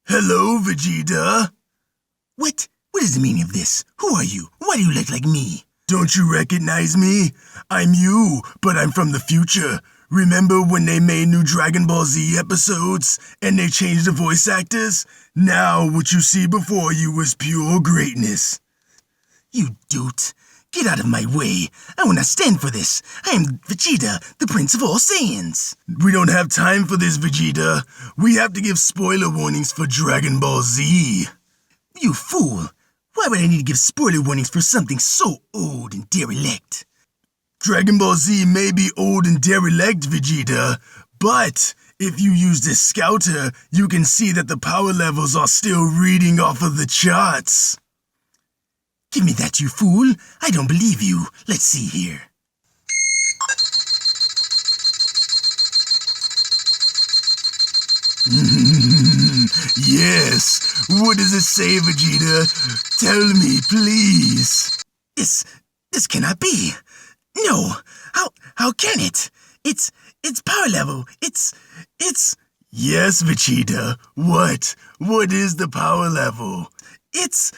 Hello, Vegeta. What? What is the meaning of this? Who are you? Why do you look like me? Don't you recognize me? I'm you, but I'm from the future. Remember when they made new Dragon Ball Z episodes and they changed the voice actors? Now what you see before you was pure greatness. You doot. Get out of my way. I will not stand for this. I am Vegeta, the Prince of all Saiyans. We don't have time for this, Vegeta. We have to give spoiler warnings for Dragon Ball Z. You fool. Why would I need to give spoiler warnings for something so old and derelict? Dragon Ball Z may be old and derelict, Vegeta, but if you use this scouter, you can see that the power levels are still reading off of the charts. Give me that, you fool. I don't believe you. Let's see here. Yes. What does it say, Vegeta? Tell me, please. This cannot be. No. How can it? It's power level. It's... Yes, Vegeta. What? What is the power level? It's...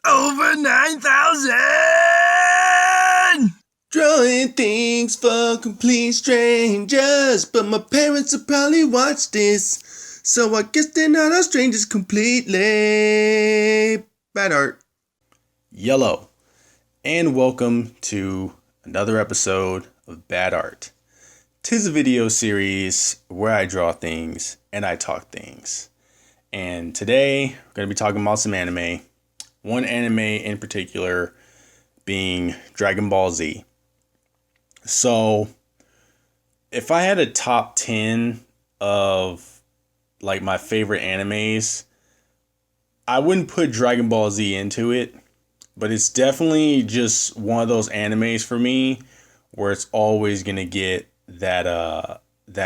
over 9,000! Drawing things for complete strangers, but my parents will probably watch this, so I guess they're not our strangers completely. Bad art. Yellow, and welcome to another episode of Bad Art. 'Tis a video series where I draw things and I talk things. And today, we're going to be talking about some anime. One anime in particular being Dragon Ball Z. So, if I had a top 10 of like my favorite animes, I wouldn't put Dragon Ball Z into it, but it's definitely just one of those animes for me where it's always going to get that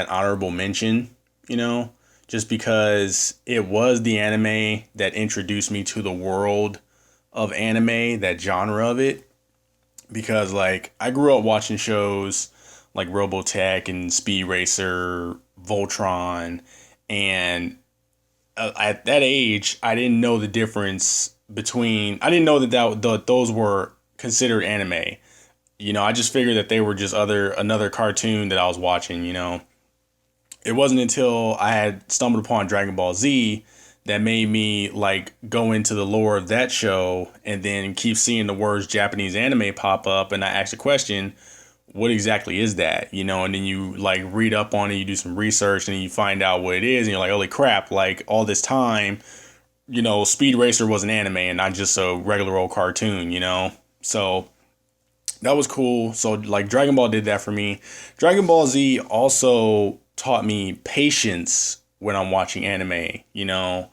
honorable mention, you know, just because it was the anime that introduced me to the world of anime, that genre of it. Because like I grew up watching shows like Robotech and Speed Racer, Voltron, and at that age I didn't know the difference between, I didn't know that those were considered anime. You know, I just figured that they were just another cartoon that I was watching, you know. It wasn't until I had stumbled upon Dragon Ball Z that made me like go into the lore of that show and then keep seeing the words Japanese anime pop up, and I asked the question, what exactly is that? You know, and then you like read up on it, you do some research, and you find out what it is, and you're like, holy crap, like all this time, you know, Speed Racer was an anime and not just a regular old cartoon, you know? So that was cool. So like Dragon Ball did that for me. Dragon Ball Z also taught me patience when I'm watching anime, you know,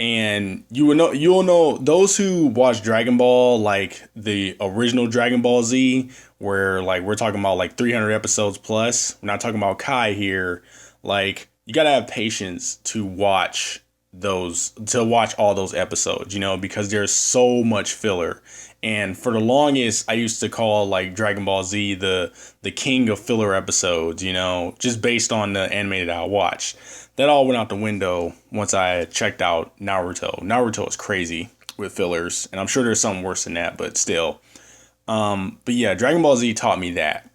and you'll know those who watch Dragon Ball, like the original Dragon Ball Z, where like we're talking about like 300 episodes plus. We're not talking about Kai here. Like you gotta have patience to watch all those episodes, you know, because there's so much filler. And for the longest, I used to call like Dragon Ball Z the king of filler episodes, you know, just based on the anime that I watched. That all went out the window once I checked out Naruto. Naruto is crazy with fillers, and I'm sure there's something worse than that, but still. But yeah, Dragon Ball Z taught me that.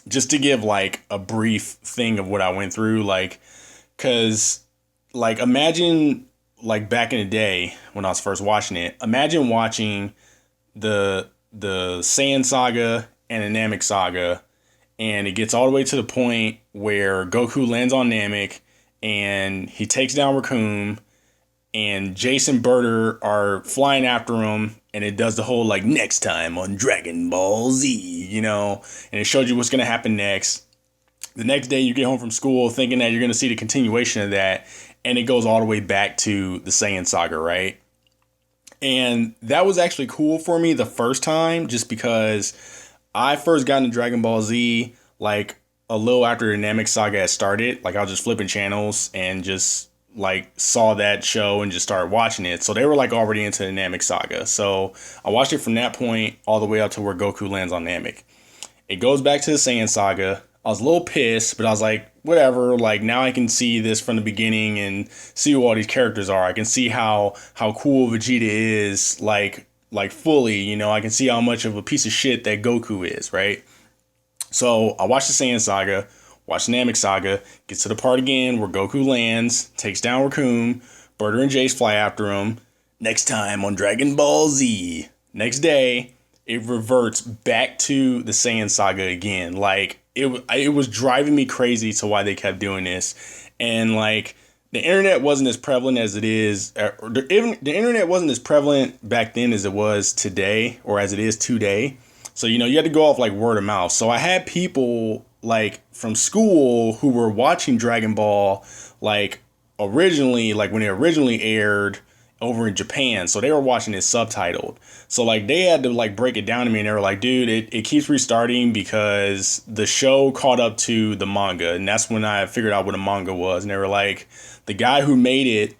Just to give like a brief thing of what I went through, like, cause like imagine like back in the day when I was first watching it, imagine watching the Saiyan saga and the Namek saga, and it gets all the way to the point where Goku lands on Namek and he takes down Raccoon, and Jason and Berter are flying after him, and it does the whole like next time on Dragon Ball Z, you know, and it shows you what's gonna happen next. The next day you get home from school thinking that you're gonna see the continuation of that, and it goes all the way back to the Saiyan saga, right? And that was actually cool for me the first time, just because I first got into Dragon Ball Z like a little after the Namek saga had started. Like I was just flipping channels and just like saw that show and just started watching it. So they were like already into the Namek saga. So I watched it from that point all the way up to where Goku lands on Namek. It goes back to the Saiyan saga. I was a little pissed, but I was like, whatever, like now I can see this from the beginning and see who all these characters are. I can see how cool Vegeta is, like fully, you know. I can see how much of a piece of shit that Goku is, right? So I watched the Saiyan Saga, watched the Namek Saga, gets to the part again where Goku lands, takes down Raccoon, Burter and Jace fly after him. Next time on Dragon Ball Z. Next day, it reverts back to the Saiyan Saga again. Like, it was driving me crazy to why they kept doing this. And, like, the internet wasn't as prevalent as it is. The internet wasn't as prevalent back then as it was today, or as it is today. So, you know, you had to go off like word of mouth. So I had people like from school who were watching Dragon Ball like originally, like when it originally aired over in Japan. So they were watching it subtitled. So like they had to like break it down to me, and they were like, dude, it keeps restarting because the show caught up to the manga. And that's when I figured out what a manga was. And they were like, the guy who made it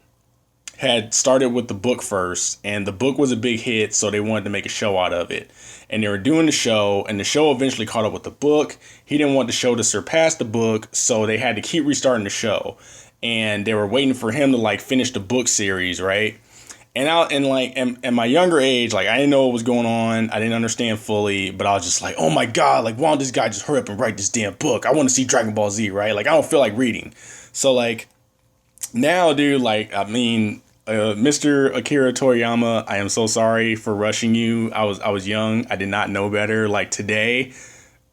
had started with the book first, and the book was a big hit, so they wanted to make a show out of it. And they were doing the show, and the show eventually caught up with the book. He didn't want the show to surpass the book, so they had to keep restarting the show. And they were waiting for him to like finish the book series, right? And in my younger age, like I didn't know what was going on. I didn't understand fully, but I was just like, oh my God, like why don't this guy just hurry up and write this damn book? I want to see Dragon Ball Z, right? Like I don't feel like reading. So like now, dude, like, I mean, Mr. Akira Toriyama, I am so sorry for rushing you. I was young. I did not know better. Like today,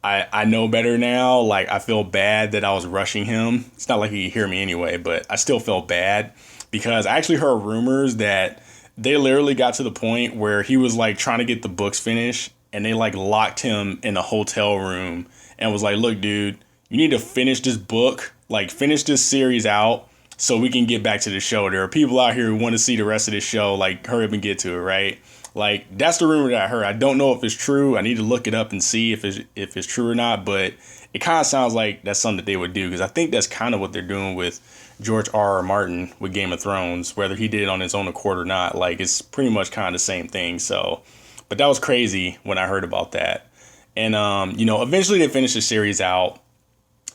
I know better now. Like I feel bad that I was rushing him. It's not like he could hear me anyway, but I still felt bad because I actually heard rumors that they literally got to the point where he was like trying to get the books finished, and they like locked him in a hotel room and was like, look, dude, you need to finish this book, like finish this series out, so we can get back to the show. There are people out here who want to see the rest of this show. Like, hurry up and get to it, right? Like, that's the rumor that I heard. I don't know if it's true. I need to look it up and see if it's true or not. But it kind of sounds like that's something that they would do, because I think that's kind of what they're doing with George R. R. Martin with Game of Thrones, whether he did it on his own accord or not. Like, it's pretty much kind of the same thing. So, but that was crazy when I heard about that. And, you know, eventually they finished the series out.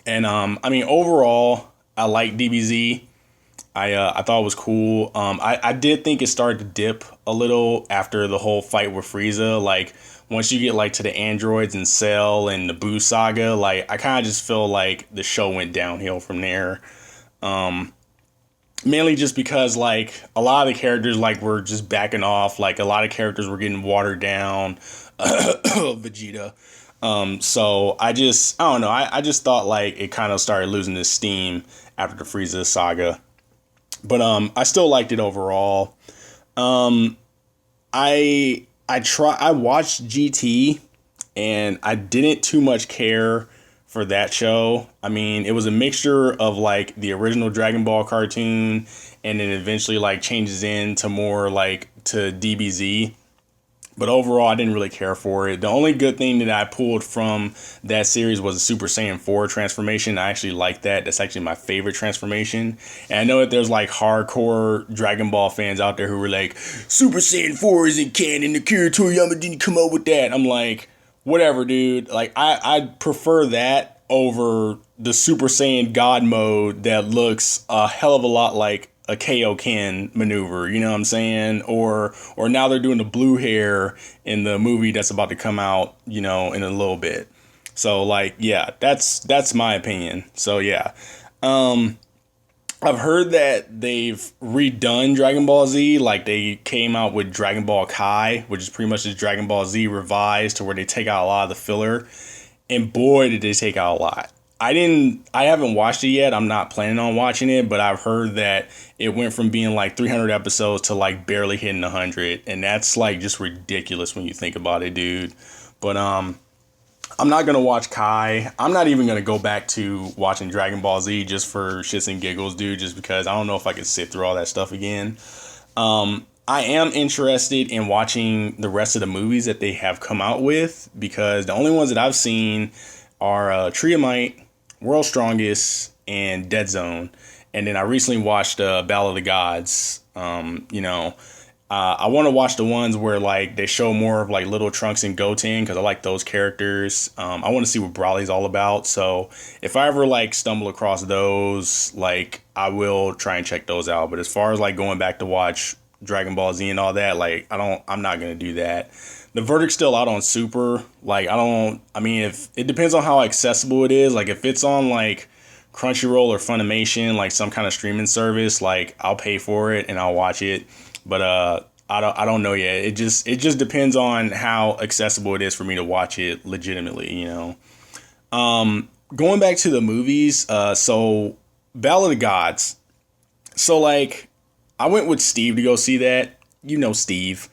And, I mean, overall, I like DBZ. I thought it was cool. I did think it started to dip a little after the whole fight with Frieza. Like, once you get, like, to the androids and Cell and the Buu saga, like, I kind of just feel like the show went downhill from there. Mainly just because, like, a lot of the characters, like, were just backing off. Like, a lot of characters were getting watered down. Vegeta. So I don't know. I just thought, like, it kind of started losing its steam after the Frieza saga. But I still liked it overall. I watched GT, and I didn't too much care for that show. I mean, it was a mixture of like the original Dragon Ball cartoon, and then eventually like changes into more like to DBZ. But overall, I didn't really care for it. The only good thing that I pulled from that series was the Super Saiyan 4 transformation. I actually like that. That's actually my favorite transformation. And I know that there's like hardcore Dragon Ball fans out there who were like, Super Saiyan 4 isn't canon. Akira Toriyama didn't come up with that. I'm like, whatever, dude. Like, I prefer that over the Super Saiyan God mode that looks a hell of a lot like a Kaioken maneuver, you know what I'm saying? Or now they're doing the blue hair in the movie that's about to come out, you know, in a little bit. So like, yeah, that's my opinion. So yeah. I've heard that they've redone Dragon Ball Z. Like, they came out with Dragon Ball Kai, which is pretty much just Dragon Ball Z revised, to where they take out a lot of the filler. And boy, did they take out a lot. I haven't watched it yet. I'm not planning on watching it, but I've heard that it went from being like 300 episodes to like barely hitting 100. And that's like just ridiculous when you think about it, dude. But I'm not going to watch Kai. I'm not even going to go back to watching Dragon Ball Z just for shits and giggles, dude, just because I don't know if I could sit through all that stuff again. I am interested in watching the rest of the movies that they have come out with, because the only ones that I've seen are Tree of Might, World's Strongest, and Dead Zone. And then I recently watched Battle of the Gods. You know, I want to watch the ones where like they show more of like little Trunks and Goten because I like those characters. I want to see what Brawly's all about. So if I ever like stumble across those, like I will try and check those out. But as far as like going back to watch Dragon Ball Z and all that, like I'm not gonna do that. The verdict's still out on Super. Like I mean, if it depends on how accessible it is. Like if it's on like Crunchyroll or Funimation, like some kind of streaming service, like I'll pay for it and I'll watch it. But I don't know yet. It just depends on how accessible it is for me to watch it legitimately, you know. Going back to the movies, so Battle of the Gods. So like I went with Steve to go see that. You know Steve.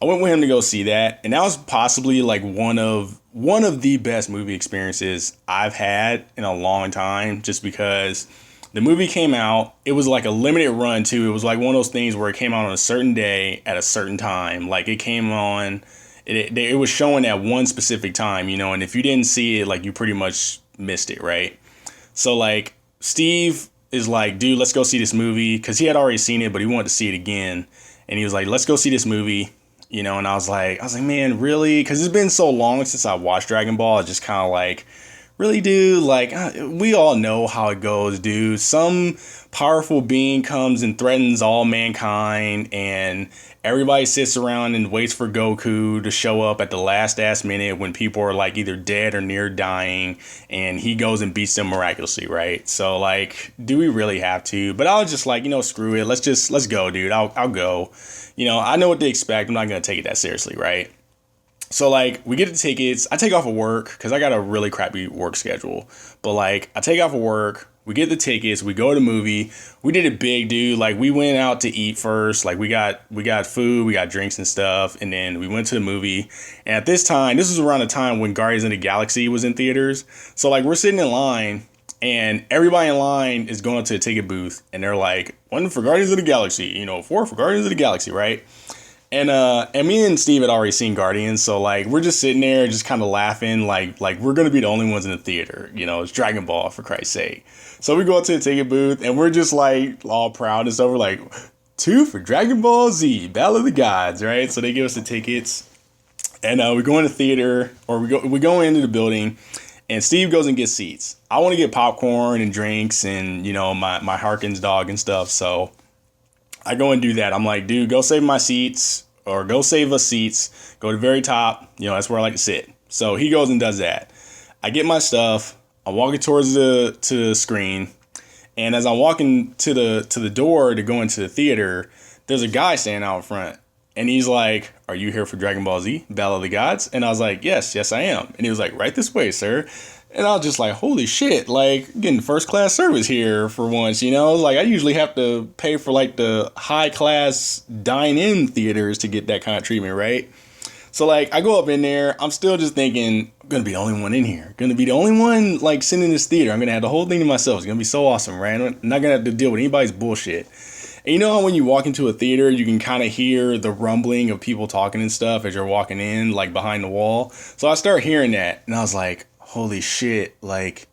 I went with him to go see that, and that was possibly like one of the best movie experiences I've had in a long time, just because the movie came out. It was like a limited run too. It was like one of those things where it came out on a certain day at a certain time. Like it came on, it was showing at one specific time, you know, and if you didn't see it, like you pretty much missed it, right? So like Steve is like, dude, let's go see this movie, because he had already seen it, but he wanted to see it again, and he was like, let's go see this movie. You know, and I was like, man, really? Because it's been so long since I watched Dragon Ball. It's just kind of like, really, dude? Like, we all know how it goes, dude. Some powerful being comes and threatens all mankind, and everybody sits around and waits for Goku to show up at the last minute when people are like either dead or near dying, and he goes and beats them miraculously, right? So like, do we really have to? But I was just like, you know, screw it. Let's go, dude. I'll go. You know, I know what to expect. I'm not going to take it that seriously, right? So, like, we get the tickets. I take off of work because I got a really crappy work schedule. But, like, I take off of work. We get the tickets. We go to the movie. We did it big, dude. Like, we went out to eat first. Like, we got food. We got drinks and stuff. And then we went to the movie. And at this time, this was around the time when Guardians of the Galaxy was in theaters. So, like, we're sitting in line. And everybody in line is going to the ticket booth, and they're like, 1 for Guardians of the Galaxy, you know, 4 for Guardians of the Galaxy, right? And me and Steve had already seen Guardians, so like we're just sitting there, just kind of laughing, like we're gonna be the only ones in the theater, you know, it's Dragon Ball, for Christ's sake. So we go up to the ticket booth, and we're just like all proud and stuff. We're like, 2 for Dragon Ball Z, Battle of the Gods, right? So they give us the tickets, and we go in the theater, or we go into the building. And Steve goes and gets seats. I want to get popcorn and drinks and, you know, my Harkins dog and stuff. So I go and do that. I'm like, dude, go save my seats, or go save us seats. Go to the very top. You know, that's where I like to sit. So he goes and does that. I get my stuff. I'm walking towards the screen. And as I'm walking to the door to go into the theater, there's a guy standing out in front. And he's like, are you here for Dragon Ball Z, Battle of the Gods? And I was like, yes, I am. And he was like, right this way, sir. And I was just like, holy shit, like getting first class service here for once, you know? Like I usually have to pay for like the high class dine-in theaters to get that kind of treatment, right? So like I go up in there, I'm still just thinking, I'm gonna be the only one in here. Gonna be the only one like sitting in this theater. I'm gonna have the whole thing to myself. It's gonna be so awesome, right? I'm not gonna have to deal with anybody's bullshit. And you know how when you walk into a theater, you can kind of hear the rumbling of people talking and stuff as you're walking in, like behind the wall. So I start hearing that, and I was like, holy shit, like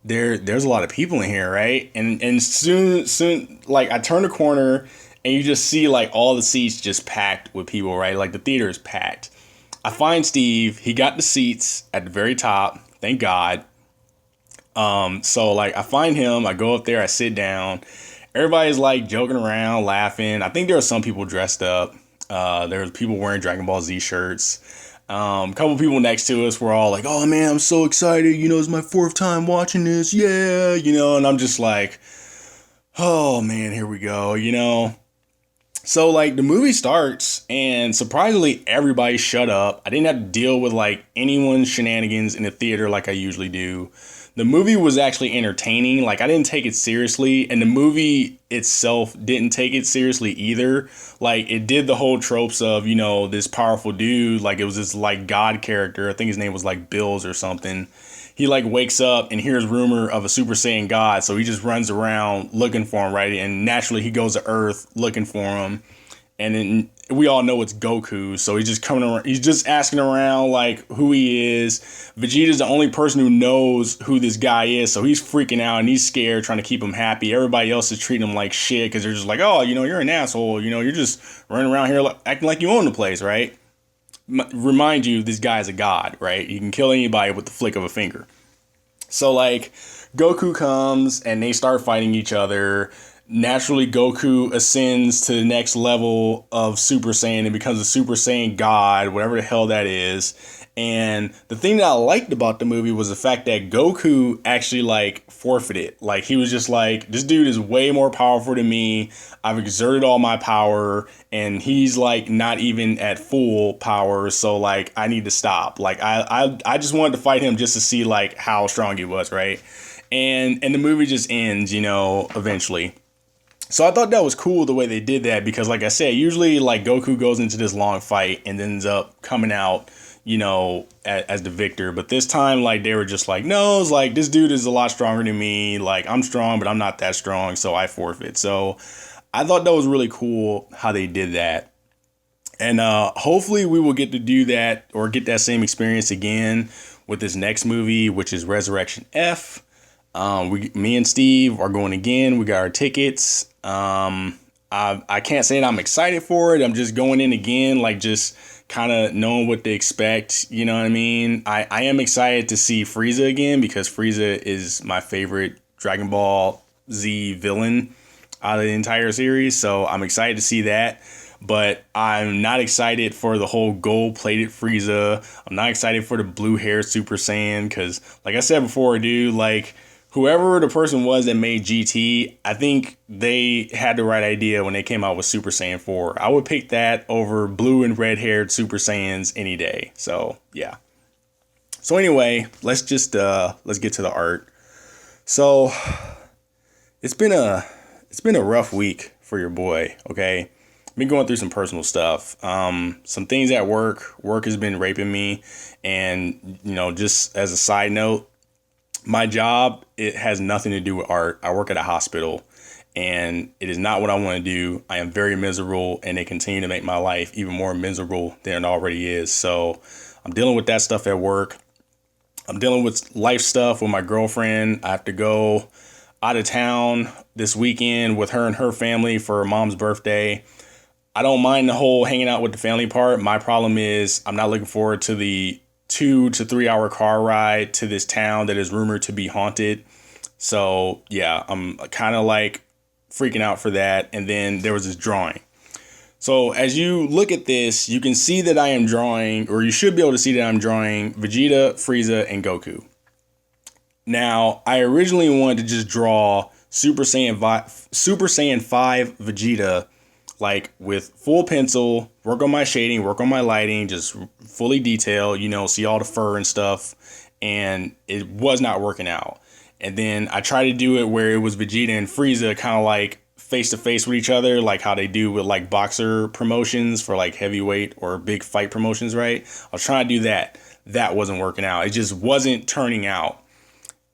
there's a lot of people in here, right? And soon, like I turn the corner, and you just see like all the seats just packed with people, right? Like the theater is packed. I find Steve. He got the seats at the very top. Thank God. So like I find him. I go up there. I sit down. Everybody's like joking around, laughing. I think there are some people dressed up. There's people wearing Dragon Ball Z shirts. A couple people next to us were all like, oh man, I'm so excited. You know, it's my 4th time watching this. Yeah, you know, and I'm just like, oh man, here we go, you know. So like the movie starts, and surprisingly everybody shut up. I didn't have to deal with like anyone's shenanigans in the theater like I usually do. The movie was actually entertaining. Like I didn't take it seriously, and the movie itself didn't take it seriously either. Like it did the whole tropes of, you know, this powerful dude, like it was this like god character. I think his name was like Bills or something. He like wakes up and hears rumor of a Super Saiyan god, so he just runs around looking for him, right? And naturally he goes to Earth looking for him. And then we all know it's Goku, so he's just coming around. He's just asking around like who he is. Vegeta's the only person who knows who this guy is, so he's freaking out and he's scared, trying to keep him happy. Everybody else is treating him like shit because they're just like, oh, you're an asshole. You're just running around here acting like you own the place, right? Remind you, this guy's a god, right? You can kill anybody with the flick of a finger. So like, Goku comes and they start fighting each other. Naturally, Goku ascends to the next level of Super Saiyan and becomes a Super Saiyan God, whatever the hell that is. And the thing that I liked about the movie was the fact that Goku actually like forfeited. Like, he was just like, this dude is way more powerful than me. I've exerted all my power and he's like not even at full power. So like, I need to stop. Like, I just wanted to fight him just to see like how strong he was, right? And the movie just ends, eventually. So I thought that was cool the way they did that, because like I said, usually like Goku goes into this long fight and ends up coming out, as the victor. But this time, like, they were just like, no, it's like, this dude is a lot stronger than me. Like, I'm strong, but I'm not that strong. So I forfeit. So I thought that was really cool how they did that. And hopefully we will get to do that or get that same experience again with this next movie, which is Resurrection F. Me and Steve are going again. We got our tickets. I can't say that I'm excited for it. I'm just going in again, like just kind of knowing what to expect. You know what I mean? I am excited to see Frieza again, because Frieza is my favorite Dragon Ball Z villain out of the entire series. So I'm excited to see that. But I'm not excited for the whole gold-plated Frieza. I'm not excited for the blue-haired Super Saiyan, because like I said before, dude, like, whoever the person was that made GT, I think they had the right idea when they came out with Super Saiyan 4. I would pick that over blue and red-haired Super Saiyans any day. So, yeah. So anyway, let's get to the art. So, it's been a rough week for your boy, okay? I've been going through some personal stuff. Some things at work. Work has been raping me, and just as a side note, my job, it has nothing to do with art. I work at a hospital, and it is not what I want to do. I am very miserable, and they continue to make my life even more miserable than it already is. So I'm dealing with that stuff at work. I'm dealing with life stuff with my girlfriend. I have to go out of town this weekend with her and her family for her mom's birthday. I don't mind the whole hanging out with the family part. My problem is I'm not looking forward to the 2 to 3 hour car ride to this town that is rumored to be haunted. So yeah, I'm kind of like freaking out for that. And then there was this drawing. So as you look at this, you can see that I am drawing, or you should be able to see that I'm drawing Vegeta, Frieza, and Goku. Now, I originally wanted to just draw Super Saiyan 5 Vegeta, like with full pencil, work on my shading, work on my lighting, just fully detailed, see all the fur and stuff. And it was not working out. And then I tried to do it where it was Vegeta and Frieza kind of like face to face with each other, like how they do with like boxer promotions for like heavyweight or big fight promotions, right? I was trying to do that. That wasn't working out. It just wasn't turning out.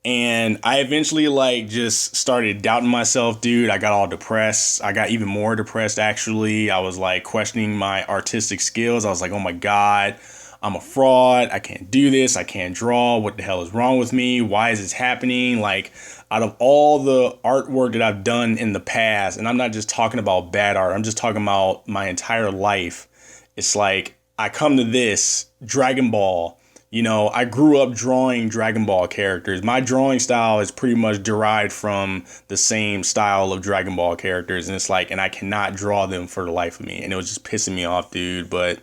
And I eventually like just started doubting myself, dude. I got all depressed. I got even more depressed, actually. I was like questioning my artistic skills. I was like, oh my God, I'm a fraud. I can't do this. I can't draw. What the hell is wrong with me? Why is this happening? Like, out of all the artwork that I've done in the past, and I'm not just talking about bad art, I'm just talking about my entire life. It's like I come to this Dragon Ball. I grew up drawing Dragon Ball characters. My drawing style is pretty much derived from the same style of Dragon Ball characters. And it's like, and I cannot draw them for the life of me. And it was just pissing me off, dude. But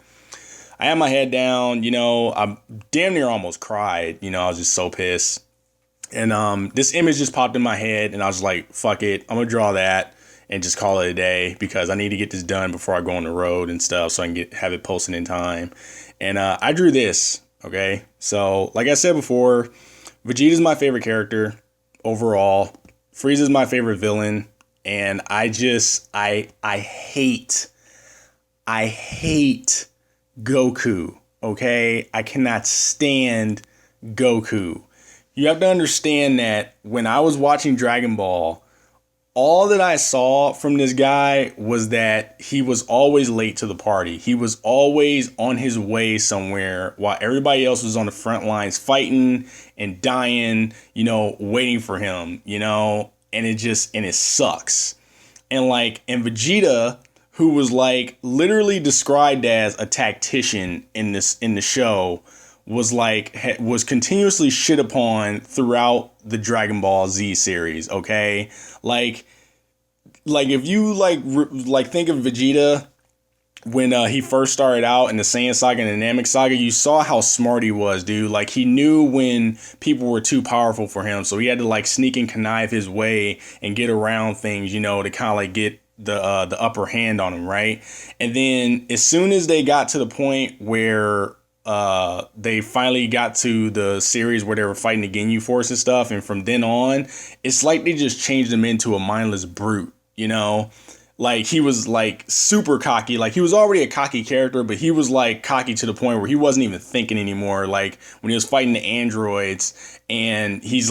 I had my head down, I damn near almost cried. I was just so pissed. And this image just popped in my head, and I was like, fuck it. I'm going to draw that and just call it a day, because I need to get this done before I go on the road and stuff so I can have it posted in time. And I drew this. Okay, so like I said before, Vegeta's my favorite character overall. Frieza's my favorite villain, and I hate Goku. Okay, I cannot stand Goku. You have to understand that when I was watching Dragon Ball, all that I saw from this guy was that he was always late to the party. He was always on his way somewhere while everybody else was on the front lines fighting and dying, waiting for him, and it sucks. And Vegeta, who was literally described as a tactician in the show, was continuously shit upon throughout the Dragon Ball Z series. Okay, if you think of Vegeta when he first started out in the Saiyan Saga and the Namek Saga, you saw how smart he was, dude. He knew when people were too powerful for him, so he had to sneak and connive his way and get around things, to kind of get the upper hand on him, right? And then as soon as they got to the point where they finally got to the series where they were fighting the Ginyu Force and stuff, and from then on, it's like they just changed him into a mindless brute, he was super cocky. He was already a cocky character, but he was cocky to the point where he wasn't even thinking anymore. When he was fighting the androids and he's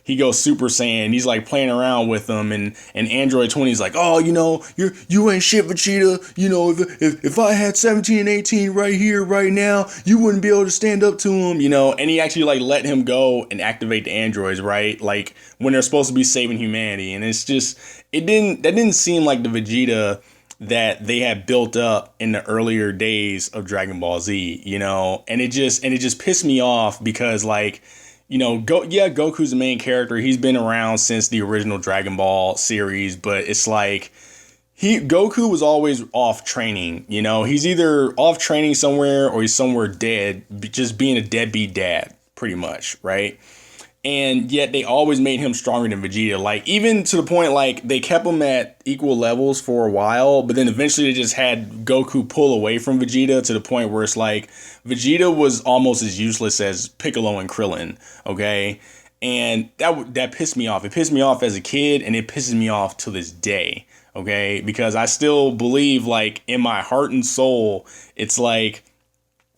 he goes Super Saiyan, he's playing around with them, and Android 20 is oh, you ain't shit, Vegeta. If I had 17 and 18 right here, right now, you wouldn't be able to stand up to him, and he actually let him go and activate the androids, right? When they're supposed to be saving humanity. And it's just, that didn't seem like the Vegeta that they had built up in the earlier days of Dragon Ball Z, and it just pissed me off because Goku's the main character. He's been around since the original Dragon Ball series, but it's Goku was always off training, he's either off training somewhere or he's somewhere dead, just being a deadbeat dad, pretty much, right? And yet they always made him stronger than Vegeta. Even to the point, they kept him at equal levels for a while, but then eventually they just had Goku pull away from Vegeta to the point where it's Vegeta was almost as useless as Piccolo and Krillin, okay? And that pissed me off. It pissed me off as a kid, and it pisses me off to this day, okay? Because I still believe, in my heart and soul, it's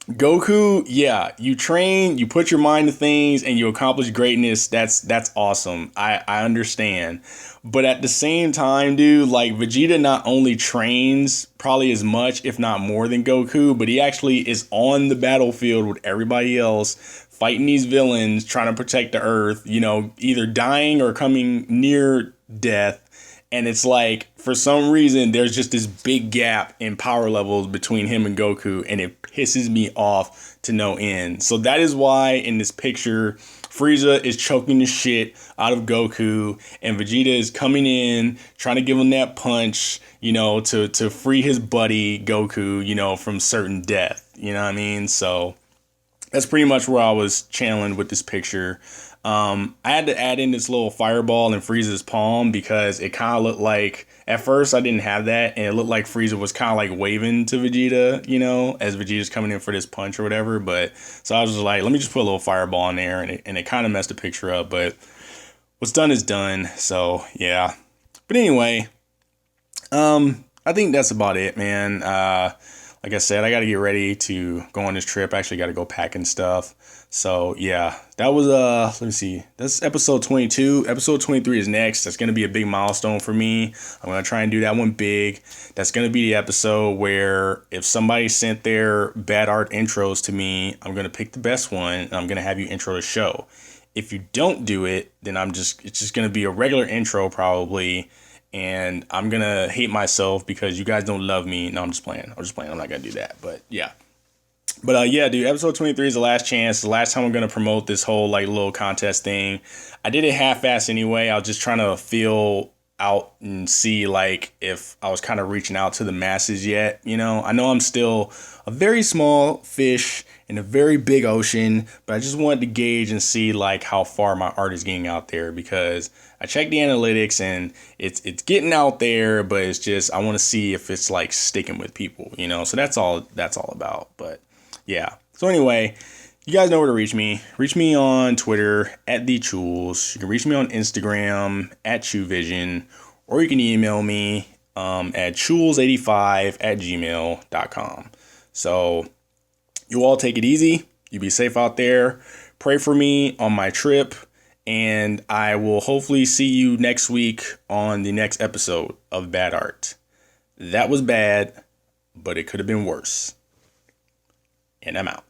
Goku, yeah, you train, you put your mind to things, and you accomplish greatness. That's awesome. I understand. But at the same time, dude, Vegeta not only trains probably as much, if not more than Goku, but he actually is on the battlefield with everybody else, fighting these villains, trying to protect the Earth, either dying or coming near death. And it's for some reason, there's just this big gap in power levels between him and Goku, and it pisses me off to no end. So that is why in this picture, Frieza is choking the shit out of Goku, and Vegeta is coming in, trying to give him that punch, to free his buddy Goku, from certain death. You know what I mean? So that's pretty much where I was channeling with this picture. I had to add in this little fireball in Frieza's palm because it kind of looked at first I didn't have that, and it looked like Frieza was kind of waving to Vegeta, as Vegeta's coming in for this punch or whatever. But so I was just let me just put a little fireball in there, and it kind of messed the picture up. But what's done is done. So yeah. But anyway, I think that's about it, man. Like I said, I got to get ready to go on this trip. I actually got to go packing stuff. So yeah, that was let me see. That's episode 22. Episode 23 is next. That's going to be a big milestone for me. I'm going to try and do that one big. That's going to be the episode where if somebody sent their bad art intros to me, I'm going to pick the best one and I'm going to have you intro the show. If you don't do it, then it's just going to be a regular intro probably. And I'm going to hate myself because you guys don't love me. No, I'm just playing. I'm not going to do that. But yeah. But yeah, dude, episode 23 is the last chance. The last time we're going to promote this whole little contest thing. I did it half-assed anyway. I was just trying to feel out and see if I was kind of reaching out to the masses yet. I know I'm still a very small fish in a very big ocean, but I just wanted to gauge and see how far my art is getting out there, because I checked the analytics and it's getting out there, but it's just I want to see if it's sticking with people, So that's all about. But yeah. So anyway, you guys know where to reach me. Reach me on Twitter at the Chewels. You can reach me on Instagram at ChewVision, or you can email me at chewels85@gmail.com. So you all take it easy. You be safe out there. Pray for me on my trip. And I will hopefully see you next week on the next episode of Bad Art. That was bad, but it could have been worse. And I'm out.